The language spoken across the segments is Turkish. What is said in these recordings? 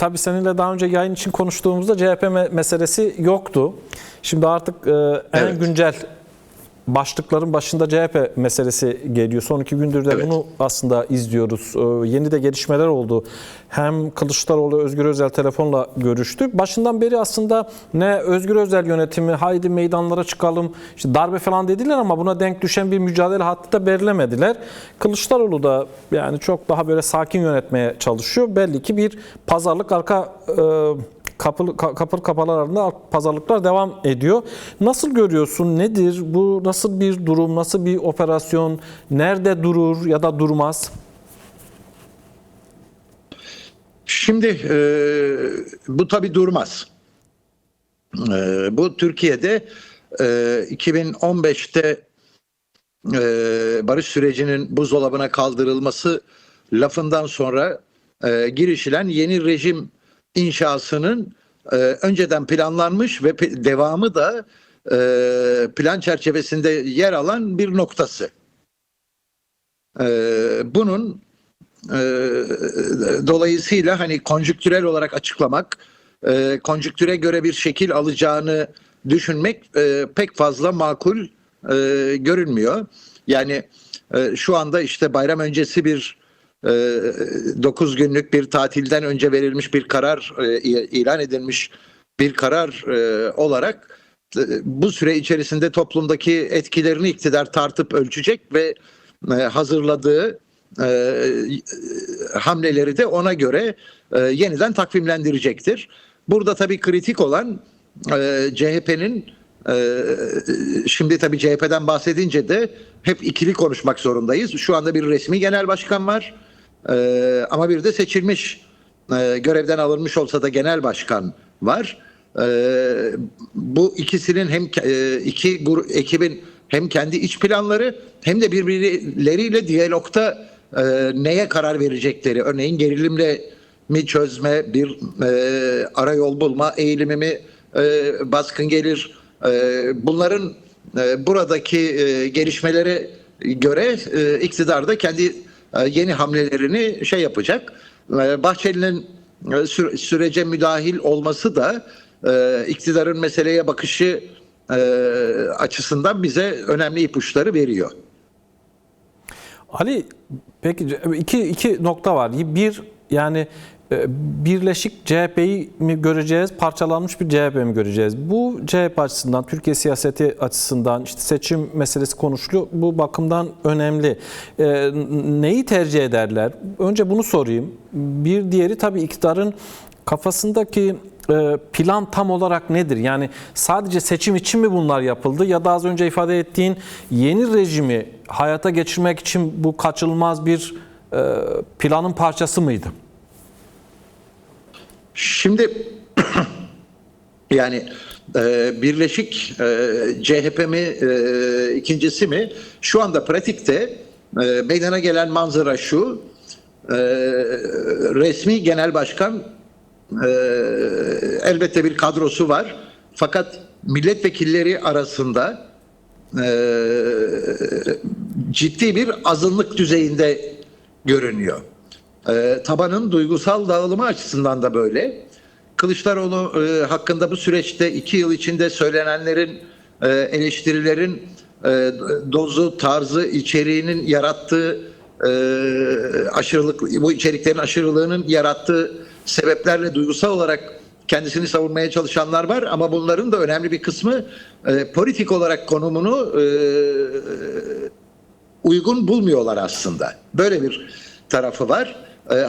tabii seninle daha önce yayın için konuştuğumuzda CHP meselesi yoktu. Şimdi artık en güncel başlıkların başında CHP meselesi geliyor. Son 2 gündür de bunu aslında izliyoruz. Yeni de gelişmeler oldu. Hem Kılıçdaroğlu, Özgür Özel telefonla görüştü. Başından beri aslında ne Özgür Özel yönetimi, haydi meydanlara çıkalım, işte darbe falan dediler ama buna denk düşen bir mücadele hattı da belirlemediler. Kılıçdaroğlu da yani çok daha böyle sakin yönetmeye çalışıyor. Belli ki bir pazarlık kapı kapalı arasında pazarlıklar devam ediyor. Nasıl görüyorsun? Nedir? Bu nasıl bir durum? Nasıl bir operasyon? Nerede durur ya da durmaz? Şimdi bu tabii durmaz. Bu Türkiye'de 2015'te barış sürecinin buzdolabına kaldırılması lafından sonra girişilen yeni rejim inşasının önceden planlanmış ve devamı da plan çerçevesinde yer alan bir noktası. Bunun dolayısıyla hani konjüktürel olarak açıklamak, konjüktüre göre bir şekil alacağını düşünmek pek fazla makul görünmüyor. Yani şu anda işte bayram öncesi bir 9 günlük bir tatilden önce verilmiş bir karar, ilan edilmiş bir karar olarak bu süre içerisinde toplumdaki etkilerini iktidar tartıp ölçecek ve hazırladığı hamleleri de ona göre yeniden takvimlendirecektir. Burada tabii kritik olan CHP'nin şimdi tabii CHP'den bahsedince de hep ikili konuşmak zorundayız. Şu anda bir resmi genel başkan var ama bir de seçilmiş görevden alınmış olsa da genel başkan var. Bu ikisinin hem ekibin hem kendi iç planları hem de birbirleriyle diyalogta neye karar verecekleri, örneğin gerilimle mi çözme, bir arayol bulma eğilimi mi baskın gelir, bunların buradaki gelişmelere göre iktidar da kendi yeni hamlelerini yapacak. Bahçeli'nin sürece müdahil olması da iktidarın meseleye bakışı açısından bize önemli ipuçları veriyor. Ali, peki iki nokta var. Bir, yani birleşik CHP'yi mi göreceğiz, parçalanmış bir CHP mi göreceğiz? Bu CHP açısından, Türkiye siyaseti açısından işte seçim meselesi konuşuluyor. Bu bakımdan önemli. Neyi tercih ederler? Önce bunu sorayım. Bir diğeri tabii iktidarın kafasındaki plan tam olarak nedir? Yani sadece seçim için mi bunlar yapıldı ya da az önce ifade ettiğin yeni rejimi hayata geçirmek için bu kaçınılmaz bir planın parçası mıydı? Şimdi yani birleşik CHP mi ikincisi mi? Şu anda pratikte meydana gelen manzara şu: resmi genel başkan elbette bir kadrosu var. Fakat milletvekilleri arasında ciddi bir azınlık düzeyinde görünüyor. Tabanın duygusal dağılımı açısından da böyle. Kılıçdaroğlu hakkında bu süreçte 2 yıl içinde söylenenlerin, eleştirilerin dozu, tarzı, içeriğinin yarattığı aşırılık, bu içeriklerin aşırılığının yarattığı sebeplerle duygusal olarak kendisini savunmaya çalışanlar var ama bunların da önemli bir kısmı politik olarak konumunu uygun bulmuyorlar aslında. Böyle bir tarafı var.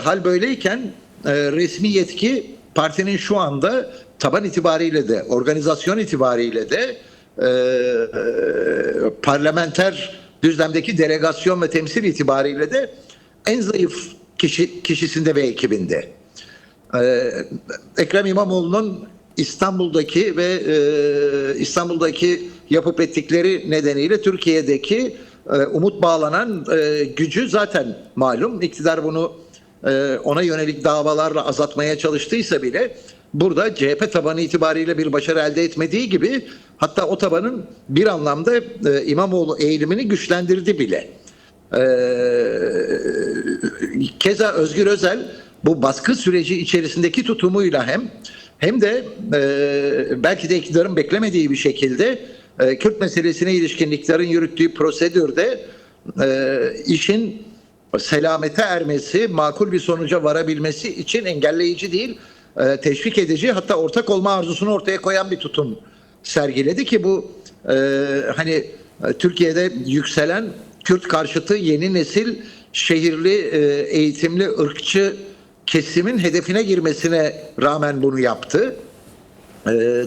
Hal böyleyken resmi yetki partinin şu anda taban itibariyle de, organizasyon itibariyle de parlamenter düzlemdeki delegasyon ve temsil itibariyle de en zayıf kişisinde ve ekibinde. Ekrem İmamoğlu'nun İstanbul'daki yapıp ettikleri nedeniyle Türkiye'deki umut bağlanan gücü zaten malum. İktidar bunu ona yönelik davalarla azaltmaya çalıştıysa bile burada CHP tabanı itibariyle bir başarı elde etmediği gibi hatta o tabanın bir anlamda İmamoğlu eğilimini güçlendirdi bile. Keza Özgür Özel bu baskı süreci içerisindeki tutumuyla hem de belki de iktidarın beklemediği bir şekilde Kürt meselesine ilişkin iktidarın yürüttüğü prosedürde işin selamete ermesi, makul bir sonuca varabilmesi için engelleyici değil, teşvik edici, hatta ortak olma arzusunu ortaya koyan bir tutum sergiledi ki bu hani Türkiye'de yükselen Kürt karşıtı yeni nesil şehirli, eğitimli, ırkçı kesimin hedefine girmesine rağmen bunu yaptı.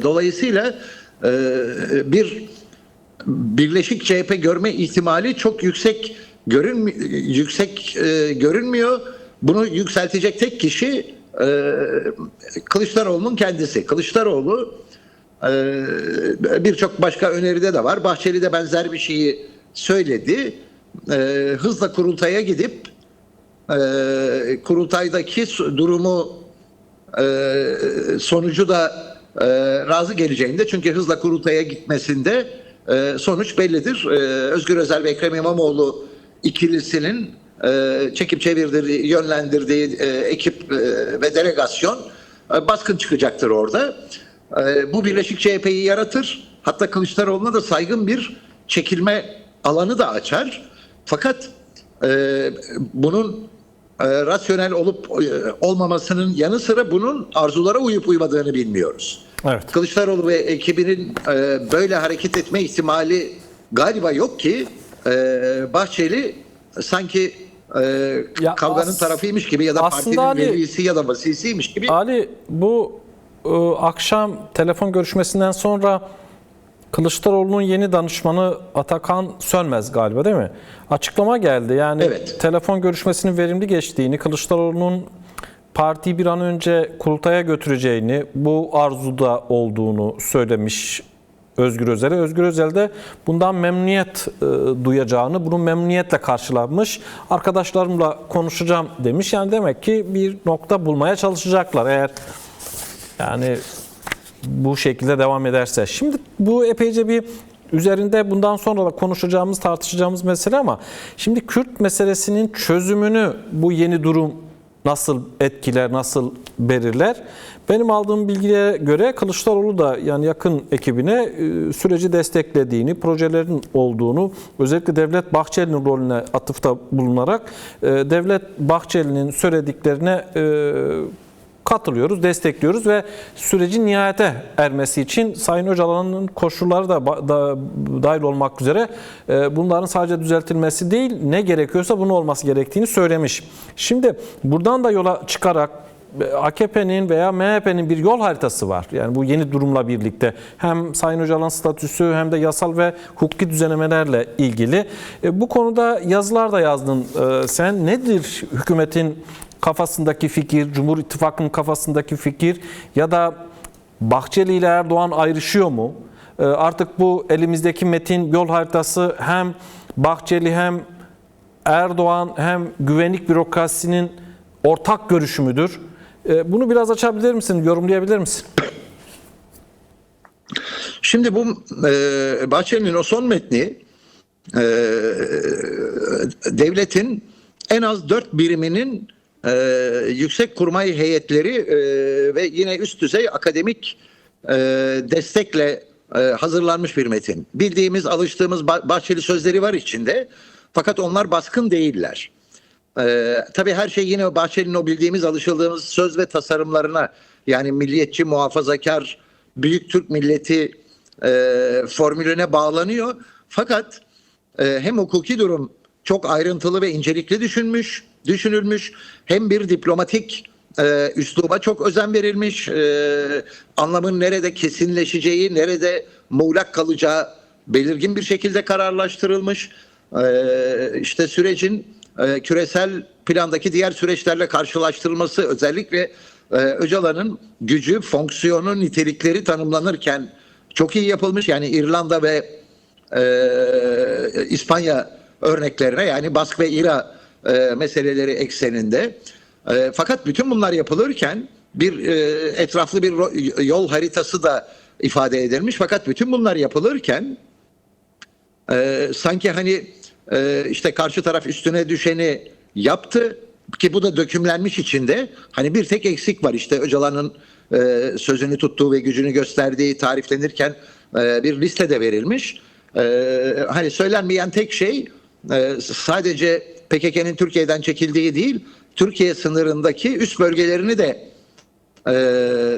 Dolayısıyla bir Birleşik CHP görme ihtimali çok yüksek görünmüyor. Bunu yükseltecek tek kişi Kılıçdaroğlu'nun kendisi. Kılıçdaroğlu birçok başka öneride de var. Bahçeli de benzer bir şeyi söyledi. Hızla kurultaya gidip kurultaydaki durumu sonucu da razı geleceğinde, çünkü hızla kurultaya gitmesinde sonuç bellidir. Özgür Özel ve Ekrem İmamoğlu ikilisinin çekip çevirdiği, yönlendirdiği ekip ve delegasyon baskın çıkacaktır orada. Bu Birleşik CHP'yi yaratır. Hatta Kılıçdaroğlu'na da saygın bir çekilme alanı da açar. Fakat bunun rasyonel olup olmamasının yanı sıra bunun arzulara uyup uymadığını bilmiyoruz. Evet. Kılıçdaroğlu ve ekibinin böyle hareket etme ihtimali galiba yok ki Bahçeli sanki kavganın tarafıymış gibi ya da partinin velisi ya da vasisiymiş gibi. Ali, bu akşam telefon görüşmesinden sonra Kılıçdaroğlu'nun yeni danışmanı Atakan Sönmez galiba, değil mi? Açıklama geldi. Yani evet, telefon görüşmesinin verimli geçtiğini, Kılıçdaroğlu'nun partiyi bir an önce kurultaya götüreceğini, bu arzuda olduğunu söylemiş Özgür Özel'e. Özgür Özel de bundan memnuniyet duyacağını, bunu memnuniyetle karşılanmış. Arkadaşlarımla konuşacağım demiş. Yani demek ki bir nokta bulmaya çalışacaklar eğer yani bu şekilde devam ederse. Şimdi bu epeyce bir üzerinde bundan sonra da konuşacağımız, tartışacağımız mesele, ama şimdi Kürt meselesinin çözümünü bu yeni durum nasıl etkiler, nasıl belirler? Benim aldığım bilgiye göre Kılıçdaroğlu da yani yakın ekibine süreci desteklediğini, projelerin olduğunu, özellikle Devlet Bahçeli'nin rolüne atıfta bulunarak Devlet Bahçeli'nin söylediklerine katılıyoruz, destekliyoruz ve sürecin nihayete ermesi için Sayın Öcalan'ın koşulları da dahil olmak üzere bunların sadece düzeltilmesi değil, ne gerekiyorsa bunun olması gerektiğini söylemiş. Şimdi buradan da yola çıkarak AKP'nin veya MHP'nin bir yol haritası var. Yani bu yeni durumla birlikte hem Sayın Öcalan statüsü hem de yasal ve hukuki düzenlemelerle ilgili. Bu konuda yazılar da yazdın sen. Nedir hükümetin kafasındaki fikir, Cumhur İttifakı'nın kafasındaki fikir, ya da Bahçeli ile Erdoğan ayrışıyor mu? Artık bu elimizdeki metin, yol haritası hem Bahçeli hem Erdoğan hem güvenlik bürokrasisinin ortak görüşü müdür? Bunu biraz açabilir misin, yorumlayabilir misin? Şimdi bu Bahçeli'nin o son metni devletin en az 4 biriminin yüksek kurmay heyetleri ve yine üst düzey akademik destekle hazırlanmış bir metin. Bildiğimiz, alıştığımız Bahçeli sözleri var içinde, fakat onlar baskın değiller. Tabii her şey yine Bahçeli'nin o bildiğimiz, alışıldığımız söz ve tasarımlarına, yani milliyetçi, muhafazakar, büyük Türk milleti formülüne bağlanıyor. Fakat hem hukuki durum çok ayrıntılı ve incelikli düşünülmüş, hem bir diplomatik üsluba çok özen verilmiş, anlamın nerede kesinleşeceği, nerede muğlak kalacağı belirgin bir şekilde kararlaştırılmış. İşte sürecin küresel plandaki diğer süreçlerle karşılaştırılması, özellikle Öcalan'ın gücü, fonksiyonu, nitelikleri tanımlanırken çok iyi yapılmış. Yani İrlanda ve İspanya örneklerine, yani Bask ve İra meseleleri ekseninde. Fakat bütün bunlar yapılırken bir etraflı bir yol haritası da ifade edilmiş. Fakat bütün bunlar yapılırken sanki hani işte karşı taraf üstüne düşeni yaptı, ki bu da dökümlenmiş içinde. Hani bir tek eksik var, işte Öcalan'ın sözünü tuttuğu ve gücünü gösterdiği tariflenirken bir listede verilmiş. Hani söylenmeyen tek şey sadece PKK'nın Türkiye'den çekildiği değil, Türkiye sınırındaki üst bölgelerini de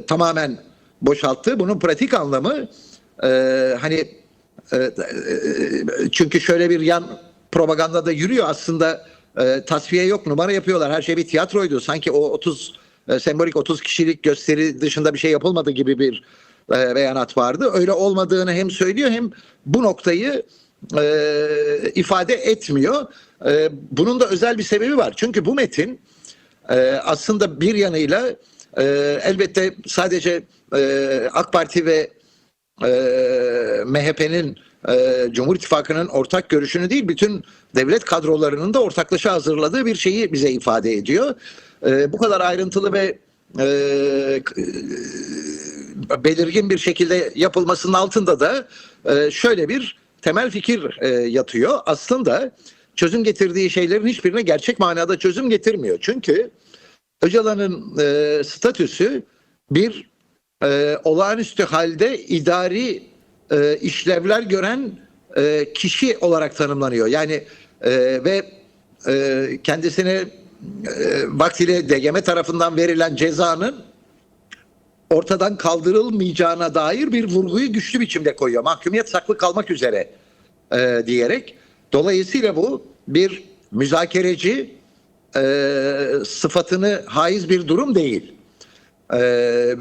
tamamen boşalttı. Bunun pratik anlamı hani çünkü şöyle bir yan propaganda da yürüyor aslında, tasfiye yok, numara yapıyorlar, her şey bir tiyatroydu, sanki o 30 sembolik 30 kişilik gösteri dışında bir şey yapılmadı gibi bir beyanat vardı. Öyle olmadığını hem söylüyor hem bu noktayı ifade etmiyor. Bunun da özel bir sebebi var. Çünkü bu metin aslında bir yanıyla elbette sadece AK Parti ve MHP'nin Cumhur İttifakı'nın ortak görüşünü değil, bütün devlet kadrolarının da ortaklaşa hazırladığı bir şeyi bize ifade ediyor. Bu kadar ayrıntılı ve belirgin bir şekilde yapılmasının altında da şöyle bir temel fikir yatıyor. Aslında çözüm getirdiği şeylerin hiçbirine gerçek manada çözüm getirmiyor. Çünkü Öcalan'ın statüsü bir olağanüstü halde idari işlevler gören kişi olarak tanımlanıyor. Yani ve kendisine vaktiyle DGM tarafından verilen cezanın ortadan kaldırılmayacağına dair bir vurguyu güçlü biçimde koyuyor. Mahkumiyet saklı kalmak üzere diyerek. Dolayısıyla bu bir müzakereci sıfatını haiz bir durum değil.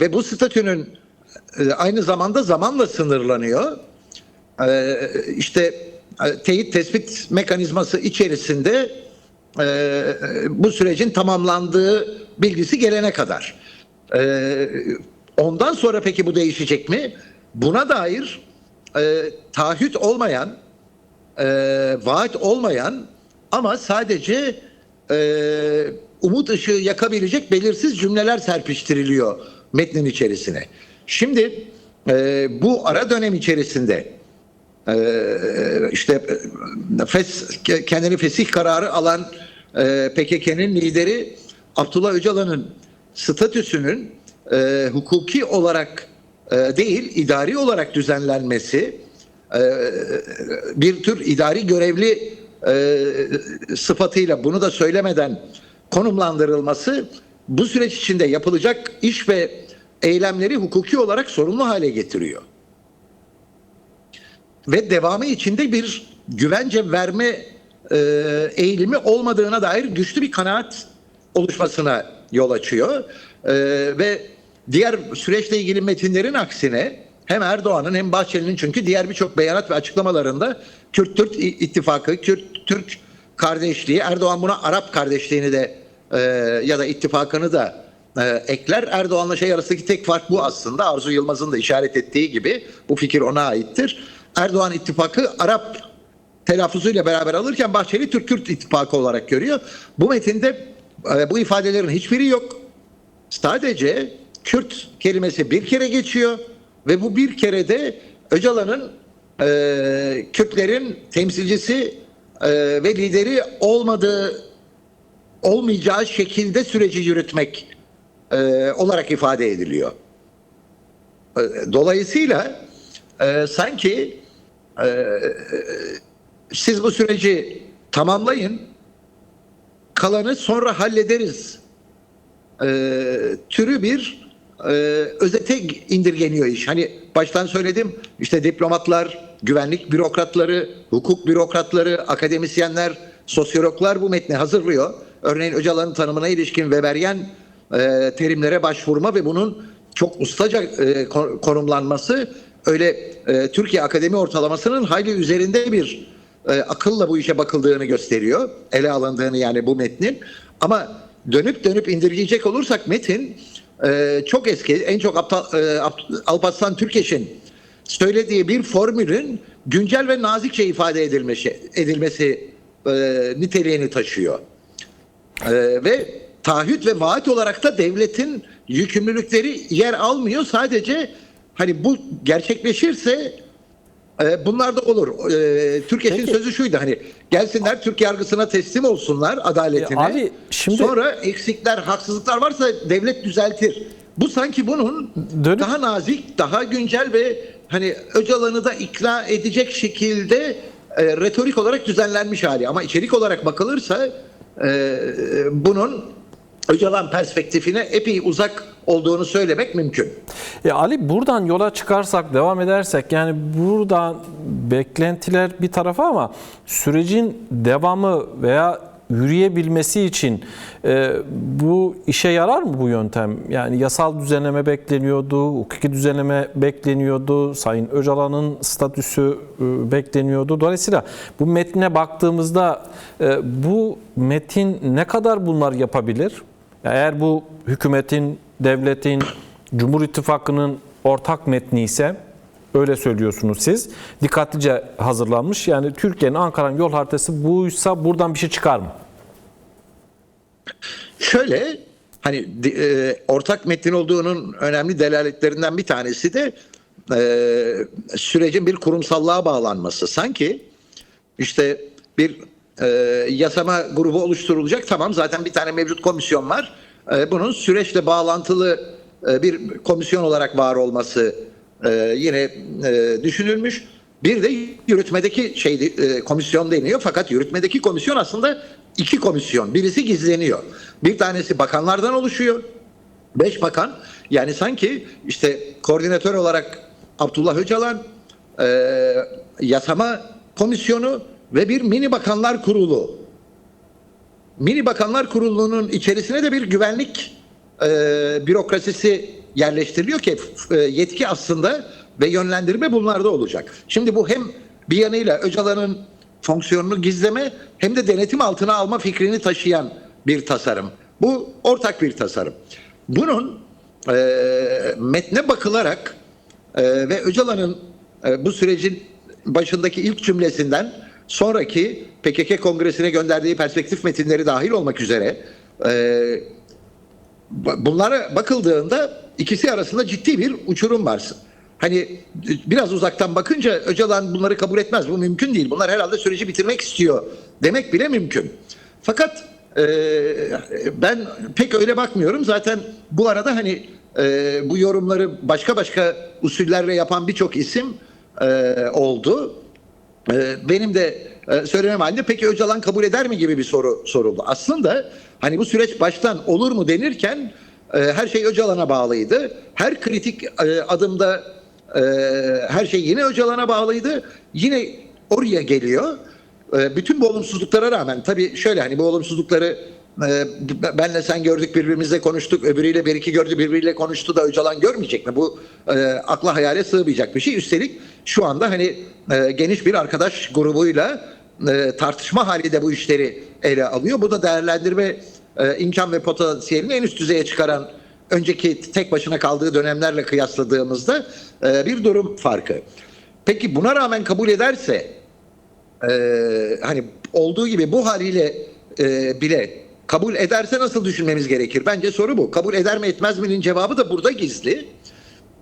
Ve bu statünün aynı zamanda zamanla sınırlanıyor. İşte teyit tespit mekanizması içerisinde bu sürecin tamamlandığı bilgisi gelene kadar. Ondan sonra peki bu değişecek mi? Buna dair taahhüt olmayan, vaat olmayan ama sadece umut ışığı yakabilecek belirsiz cümleler serpiştiriliyor metnin içerisine. Şimdi bu ara dönem içerisinde işte kendini fesih kararı alan PKK'nın lideri Abdullah Öcalan'ın statüsünün hukuki olarak değil, idari olarak düzenlenmesi, bir tür idari görevli sıfatıyla, bunu da söylemeden konumlandırılması bu süreç içinde yapılacak iş ve eylemleri hukuki olarak sorumlu hale getiriyor. Ve devamı içinde bir güvence verme eğilimi olmadığına dair güçlü bir kanaat oluşmasına yol açıyor. Ve diğer süreçle ilgili metinlerin aksine hem Erdoğan'ın hem Bahçeli'nin, çünkü diğer birçok beyanat ve açıklamalarında Kürt-Türk ittifakı, Kürt-Türk kardeşliği, Erdoğan buna Arap kardeşliğini de ya da ittifakını da ekler. Erdoğan'la şey arasındaki tek fark bu aslında. Arzu Yılmaz'ın da işaret ettiği gibi bu fikir ona aittir. Erdoğan ittifakı Arap telaffuzuyla beraber alırken Bahçeli Türk-Kürt ittifakı olarak görüyor. Bu metinde bu ifadelerin hiçbiri yok. Sadece Kürt kelimesi bir kere geçiyor ve bu bir kere de Öcalan'ın Kürtlerin temsilcisi ve lideri olmayacağı şekilde süreci yürütmek olarak ifade ediliyor. Dolayısıyla sanki siz bu süreci tamamlayın, kalanı sonra hallederiz türü bir özete indirgeniyor iş. Hani baştan söyledim, işte diplomatlar, güvenlik bürokratları, hukuk bürokratları, akademisyenler, sosyologlar bu metni hazırlıyor. Örneğin Öcalan'ın tanımına ilişkin Weberian terimlere başvurma ve bunun çok ustaca konumlanması öyle Türkiye Akademi ortalamasının hayli üzerinde bir akılla bu işe bakıldığını gösteriyor. Ele alındığını, yani bu metnin. Ama dönüp indirgeyecek olursak metin çok eski, en çok Alparslan Türkeş'in söylediği bir formülün güncel ve nazikçe ifade edilmesi niteliğini taşıyor. Ve taahhüt ve vaat olarak da devletin yükümlülükleri yer almıyor. Sadece hani bu gerçekleşirse Bunlar da olur. Türk eşin Peki. sözü şuydu, hani gelsinler Türk yargısına teslim olsunlar, adaletine. Ali, şimdi- Sonra eksikler, haksızlıklar varsa devlet düzeltir. Bu sanki bunun Dönüp- daha nazik, daha güncel ve hani Öcalan'ı da ikna edecek şekilde retorik olarak düzenlenmiş hali. Ama içerik olarak bakılırsa bunun Öcalan perspektifine epey uzak olduğunu söylemek mümkün. Ali, buradan yola çıkarsak, devam edersek, yani buradan beklentiler bir tarafa ama sürecin devamı veya yürüyebilmesi için bu işe yarar mı bu yöntem? Yani yasal düzenleme bekleniyordu, hukuki düzenleme bekleniyordu, Sayın Öcalan'ın statüsü bekleniyordu. Dolayısıyla bu metne baktığımızda bu metin ne kadar bunlar yapabilir? Eğer bu hükümetin, devletin, Cumhur İttifakı'nın ortak metni ise, öyle söylüyorsunuz siz, dikkatlice hazırlanmış. Yani Türkiye'nin, Ankara'nın yol haritası buysa buradan bir şey çıkar mı? Şöyle, hani ortak metin olduğunun önemli delaletlerinden bir tanesi de sürecin bir kurumsallığa bağlanması. Sanki işte bir yasama grubu oluşturulacak. Tamam, zaten bir tane mevcut komisyon var. Bunun süreçle bağlantılı bir komisyon olarak var olması yine düşünülmüş. Bir de yürütmedeki komisyon deniyor. Fakat yürütmedeki komisyon aslında iki komisyon. Birisi gizleniyor. Bir tanesi bakanlardan oluşuyor. 5 bakan. Yani sanki işte koordinatör olarak Abdullah Öcalan, yasama komisyonu ve bir mini bakanlar kurulu. Mini bakanlar kurulunun içerisine de bir güvenlik bürokrasisi yerleştiriliyor ki yetki aslında ve yönlendirme bunlarda olacak. Şimdi bu hem bir yanıyla Öcalan'ın fonksiyonunu gizleme hem de denetim altına alma fikrini taşıyan bir tasarım. Bu ortak bir tasarım. Bunun metne bakılarak ve Öcalan'ın bu sürecin başındaki ilk cümlesinden sonraki PKK Kongresi'ne gönderdiği perspektif metinleri dahil olmak üzere bunlara bakıldığında ikisi arasında ciddi bir uçurum var. Hani biraz uzaktan bakınca Öcalan bunları kabul etmez. Bu mümkün değil. Bunlar herhalde süreci bitirmek istiyor demek bile mümkün. Fakat ben pek öyle bakmıyorum. Zaten bu arada hani bu yorumları başka usullerle yapan birçok isim oldu. Benim de söylemem halinde peki Öcalan kabul eder mi gibi bir soru soruldu. Aslında hani bu süreç baştan olur mu denirken her şey Öcalan'a bağlıydı. Her kritik adımda her şey yine Öcalan'a bağlıydı. Yine oraya geliyor. Bütün bu olumsuzluklara rağmen, tabii şöyle, hani bu olumsuzlukları benle sen gördük, birbirimizle konuştuk, öbürüyle bir iki gördü, birbiriyle konuştu da Öcalan görmeyecek mi? Bu akla hayale sığmayacak bir şey. Üstelik şu anda hani geniş bir arkadaş grubuyla tartışma halinde bu işleri ele alıyor. Bu da değerlendirme imkan ve potansiyelini en üst düzeye çıkaran, önceki tek başına kaldığı dönemlerle kıyasladığımızda bir durum farkı. Peki buna rağmen kabul ederse, hani olduğu gibi bu haliyle bile kabul ederse nasıl düşünmemiz gerekir? Bence soru bu. Kabul eder mi etmez mi'nin cevabı da burada gizli.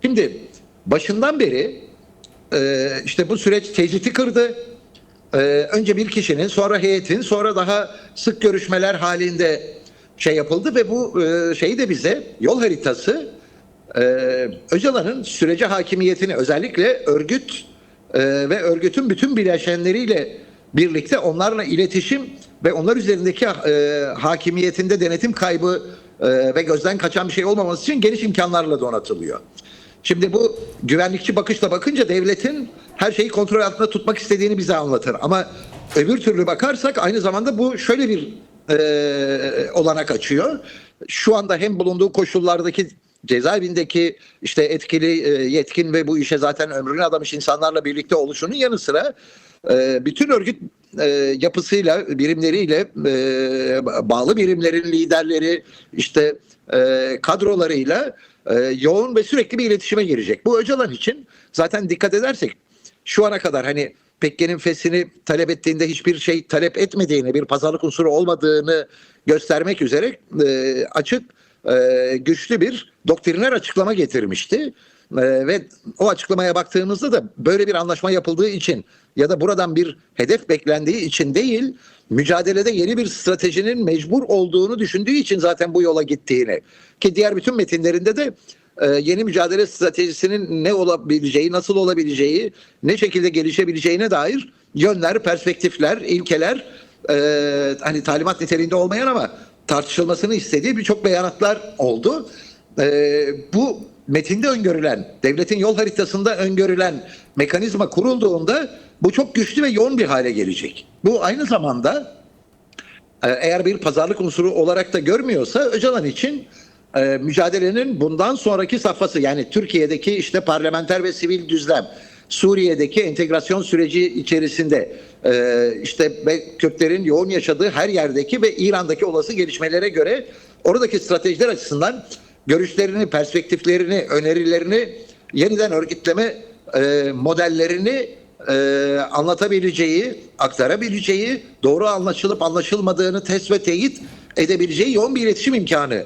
Şimdi başından beri işte bu süreç tecriti kırdı. Önce bir kişinin, sonra heyetin, sonra daha sık görüşmeler halinde yapıldı ve bu şeyi de bize, yol haritası, Öcalan'ın sürece hakimiyetini, özellikle örgüt ve örgütün bütün bileşenleriyle birlikte onlarla iletişim ve onlar üzerindeki hakimiyetinde denetim kaybı ve gözden kaçan bir şey olmaması için geniş imkanlarla donatılıyor. Şimdi bu güvenlikçi bakışla bakınca devletin her şeyi kontrol altında tutmak istediğini bize anlatır. Ama öbür türlü bakarsak aynı zamanda bu şöyle bir olanak açıyor. Şu anda hem bulunduğu koşullardaki cezaevindeki işte etkili, yetkin ve bu işe zaten ömrünü adamış insanlarla birlikte oluşunun yanı sıra bütün örgüt yapısıyla, birimleriyle, bağlı birimlerin liderleri, işte kadrolarıyla yoğun ve sürekli bir iletişime girecek. Bu Öcalan için zaten dikkat edersek şu ana kadar hani PKK'nın feshini talep ettiğinde hiçbir şey talep etmediğini, bir pazarlık unsuru olmadığını göstermek üzere açık güçlü bir doktriner açıklama getirmişti. Ve o açıklamaya baktığımızda da böyle bir anlaşma yapıldığı için ya da buradan bir hedef beklendiği için değil, mücadelede yeni bir stratejinin mecbur olduğunu düşündüğü için zaten bu yola gittiğini, ki diğer bütün metinlerinde de yeni mücadele stratejisinin ne olabileceği, nasıl olabileceği, ne şekilde gelişebileceğine dair yönler, perspektifler, ilkeler, hani talimat niteliğinde olmayan ama tartışılmasını istediği birçok beyanatlar oldu. Bu metinde öngörülen, devletin yol haritasında öngörülen mekanizma kurulduğunda bu çok güçlü ve yoğun bir hale gelecek. Bu aynı zamanda eğer bir pazarlık unsuru olarak da görmüyorsa Öcalan için mücadelenin bundan sonraki safhası, yani Türkiye'deki işte parlamenter ve sivil düzlem, Suriye'deki entegrasyon süreci içerisinde işte Kürtlerin yoğun yaşadığı her yerdeki ve İran'daki olası gelişmelere göre oradaki stratejiler açısından görüşlerini, perspektiflerini, önerilerini, yeniden örgütleme modellerini anlatabileceği, aktarabileceği, doğru anlaşılıp anlaşılmadığını test ve teyit edebileceği yoğun bir iletişim imkanı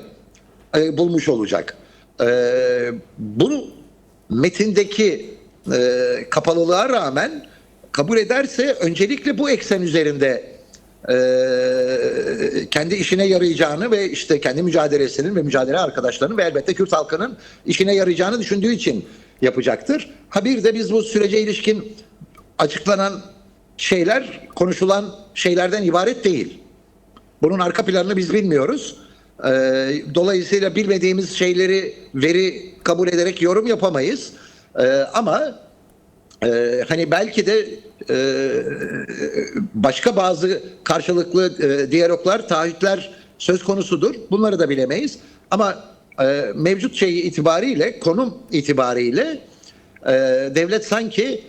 bulmuş olacak. Bu metindeki kapalılığa rağmen kabul ederse öncelikle bu eksen üzerinde kendi işine yarayacağını ve işte kendi mücadelesinin ve mücadele arkadaşlarının ve elbette Kürt halkının işine yarayacağını düşündüğü için yapacaktır. Ha bir de biz bu sürece ilişkin açıklanan şeyler konuşulan şeylerden ibaret değil. Bunun arka planını biz bilmiyoruz. Dolayısıyla bilmediğimiz şeyleri veri kabul ederek yorum yapamayız. Ama hani belki de başka bazı karşılıklı diyaloglar, taahhütler söz konusudur. Bunları da bilemeyiz. Ama mevcut şey itibariyle, konum itibariyle devlet sanki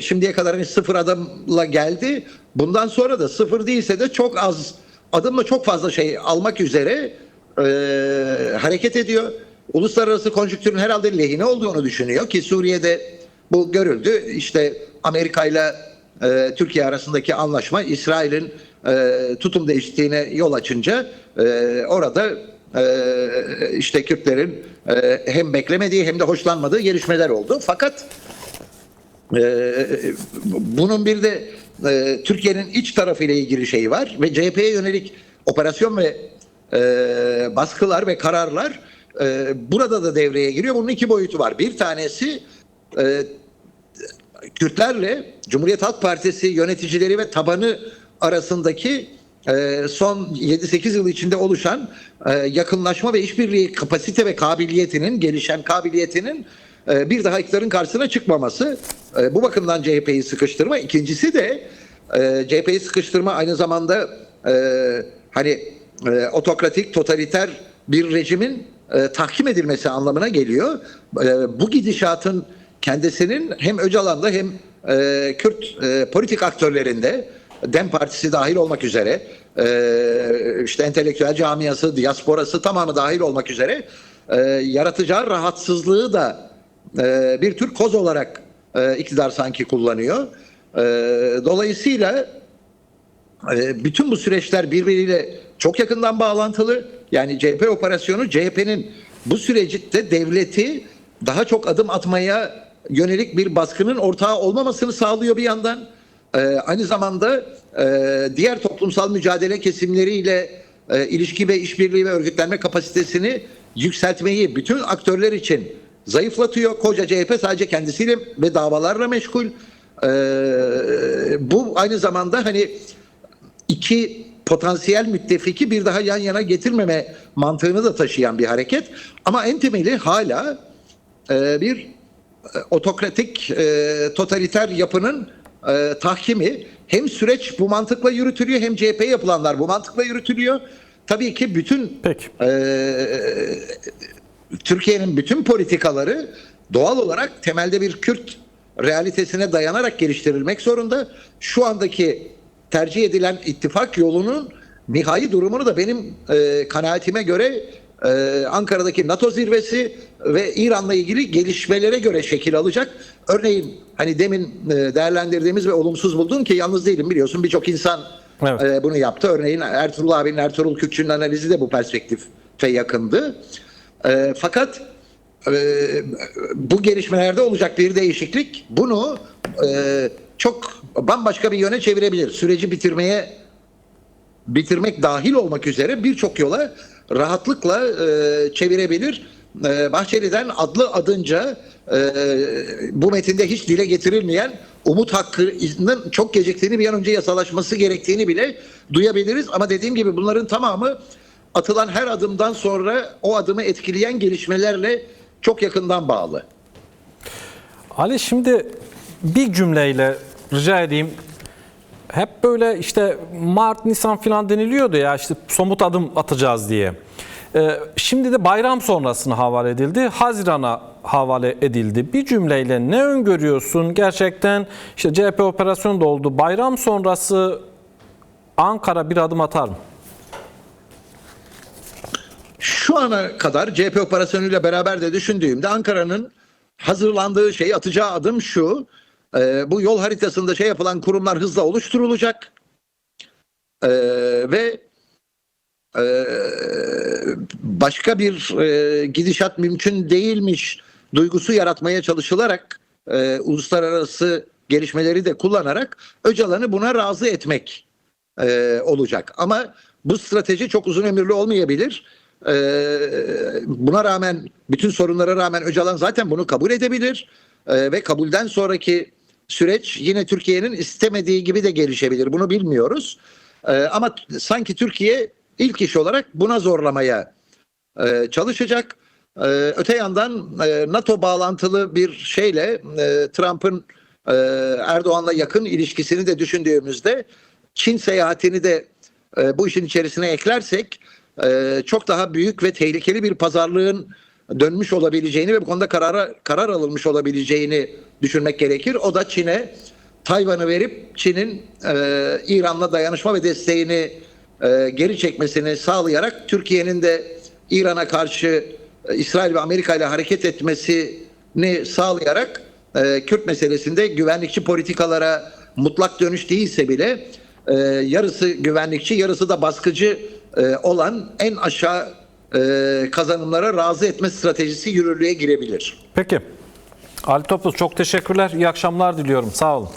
şimdiye kadar hani sıfır adımla geldi. Bundan sonra da sıfır değilse de çok az adımla çok fazla şey almak üzere hareket ediyor. Uluslararası konjüktürün herhalde lehine olduğunu düşünüyor ki Suriye'de bu görüldü. İşte Amerika ile Türkiye arasındaki anlaşma İsrail'in tutum değişikliğine yol açınca orada işte Kürtlerin hem beklemediği hem de hoşlanmadığı gelişmeler oldu. Fakat bunun bir de Türkiye'nin iç tarafıyla ilgili şeyi var ve CHP'ye yönelik operasyon ve baskılar ve kararlar burada da devreye giriyor. Bunun iki boyutu var. Bir tanesi Kürtlerle Cumhuriyet Halk Partisi yöneticileri ve tabanı arasındaki son 7-8 yıl içinde oluşan yakınlaşma ve işbirliği kapasite ve kabiliyetinin, gelişen kabiliyetinin bir daha iktidarın karşısına çıkmaması. Bu bakımdan CHP'yi sıkıştırma. İkincisi de CHP'yi sıkıştırma aynı zamanda hani otokratik, totaliter bir rejimin tahkim edilmesi anlamına geliyor. Bu gidişatın kendisinin hem Öcalan'da hem Kürt politik aktörlerinde, DEM Partisi dahil olmak üzere, işte entelektüel camiası, diasporası tamamı dahil olmak üzere yaratacağı rahatsızlığı da bir tür koz olarak iktidar sanki kullanıyor. Dolayısıyla bütün bu süreçler birbiriyle çok yakından bağlantılı. Yani CHP operasyonu CHP'nin bu süreçte devleti daha çok adım atmaya yönelik bir baskının ortağı olmamasını sağlıyor bir yandan. Aynı zamanda diğer toplumsal mücadele kesimleriyle ilişki ve işbirliği ve örgütlenme kapasitesini yükseltmeyi bütün aktörler için zayıflatıyor. Koca CHP sadece kendisiyle ve davalarla meşgul. Bu aynı zamanda hani iki potansiyel müttefiki bir daha yan yana getirmeme mantığını da taşıyan bir hareket. Ama en temeli hala bir otokratik, totaliter yapının tahkimi. Hem süreç bu mantıkla yürütülüyor hem CHP'ye yapılanlar bu mantıkla yürütülüyor. Tabii ki bütün Türkiye'nin bütün politikaları doğal olarak temelde bir Kürt realitesine dayanarak geliştirilmek zorunda. Şu andaki tercih edilen ittifak yolunun nihai durumunu da benim kanaatime göre Ankara'daki NATO zirvesi ve İran'la ilgili gelişmelere göre şekil alacak. Örneğin hani demin değerlendirdiğimiz ve olumsuz bulduğum ki yalnız değilim biliyorsun birçok insan bunu yaptı. Örneğin Ertuğrul abinin, Ertuğrul Kürkçü'nün analizi de bu perspektif hedefe yakındı. Fakat bu gelişmelerde olacak bir değişiklik bunu çok bambaşka bir yöne çevirebilir. Süreci bitirmek dahil olmak üzere birçok yola rahatlıkla çevirebilir. Bahçeli'den adlı adınca bu metinde hiç dile getirilmeyen umut hakkının çok geciktiğini, bir an önce yasalaşması gerektiğini bile duyabiliriz. Ama dediğim gibi bunların tamamı atılan her adımdan sonra o adımı etkileyen gelişmelerle çok yakından bağlı. Ali, şimdi bir cümleyle rica edeyim. Hep böyle işte Mart, Nisan falan deniliyordu ya, işte somut adım atacağız diye. Şimdi de bayram sonrasına havale edildi. Haziran'a havale edildi. Bir cümleyle ne öngörüyorsun? Gerçekten işte CHP operasyonu da oldu. Bayram sonrası Ankara bir adım atar mı? Şu ana kadar CHP operasyonuyla beraber de düşündüğümde Ankara'nın hazırlandığı atacağı adım şu: bu yol haritasında yapılan kurumlar hızla oluşturulacak ve başka bir gidişat mümkün değilmiş duygusu yaratmaya çalışılarak uluslararası gelişmeleri de kullanarak Öcalan'ı buna razı etmek olacak. Ama bu strateji çok uzun ömürlü olmayabilir. Buna rağmen, bütün sorunlara rağmen Öcalan zaten bunu kabul edebilir ve kabulden sonraki süreç yine Türkiye'nin istemediği gibi de gelişebilir. Bunu bilmiyoruz. Ama sanki Türkiye ilk iş olarak buna zorlamaya çalışacak. Öte yandan NATO bağlantılı bir Trump'ın Erdoğan'la yakın ilişkisini de düşündüğümüzde Çin seyahatini de bu işin içerisine eklersek çok daha büyük ve tehlikeli bir pazarlığın dönmüş olabileceğini ve bu konuda karar alınmış olabileceğini düşünmek gerekir. O da Çin'e Tayvan'ı verip Çin'in İran'la dayanışma ve desteğini geri çekmesini sağlayarak Türkiye'nin de İran'a karşı İsrail ve Amerika ile hareket etmesini sağlayarak Kürt meselesinde güvenlikçi politikalara mutlak dönüş değilse bile yarısı güvenlikçi, yarısı da baskıcı olan en aşağı kazanımlara razı etme stratejisi yürürlüğe girebilir. Peki. Ali Topuz, çok teşekkürler. İyi akşamlar diliyorum. Sağ olun.